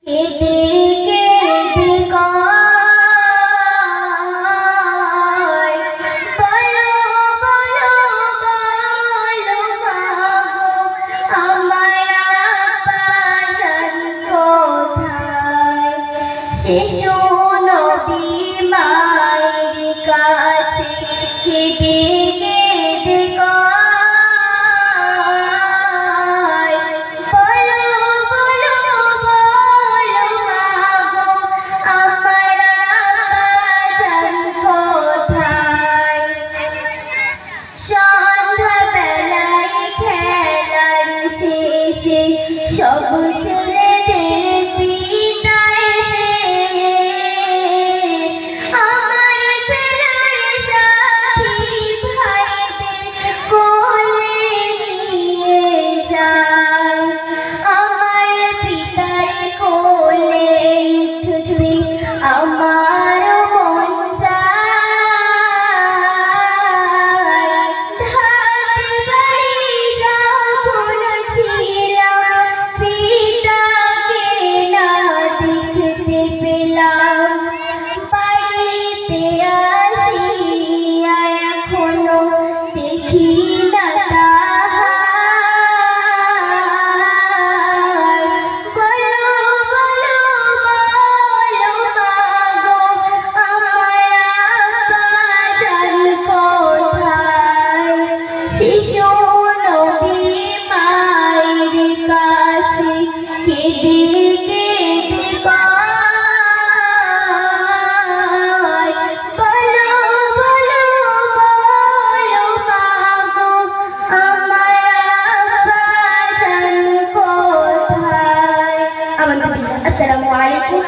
কেঁদে কেঁদে কয়, বলো বলো বলো মাগো, আমার আব্বাজান কোথায়? শিশু নবী মায়ের কাছে কেঁদে কেঁদে কয়, বলো বলো বলো মাগো, আমার আব্বাজান কোথায়? সন্ধ্যাবেলায় খেলার শেষে সব ছেলেদের পিতা এসে আমার খেলার সাথী ভাইদের কোলে নিয়ে যায়। আমার পিতার কোলে উঠতে আমার মন চায়। ধাতে বাড়ি যখন ছিলাম, পিতাকে না দেখতে পেলাম। বাড়িতে আসিয়া এখনো দেখি না তাহার। বলো বলো বলো মাগো, আমার আব্বাজান কোথায়? শিশু নবী মায়ের কাছে কেঁদে কেঁদে কয়, বলো বলো বলো মাগো, আমার আব্বাজান কোথায়? আসসালামু আলাইকুম।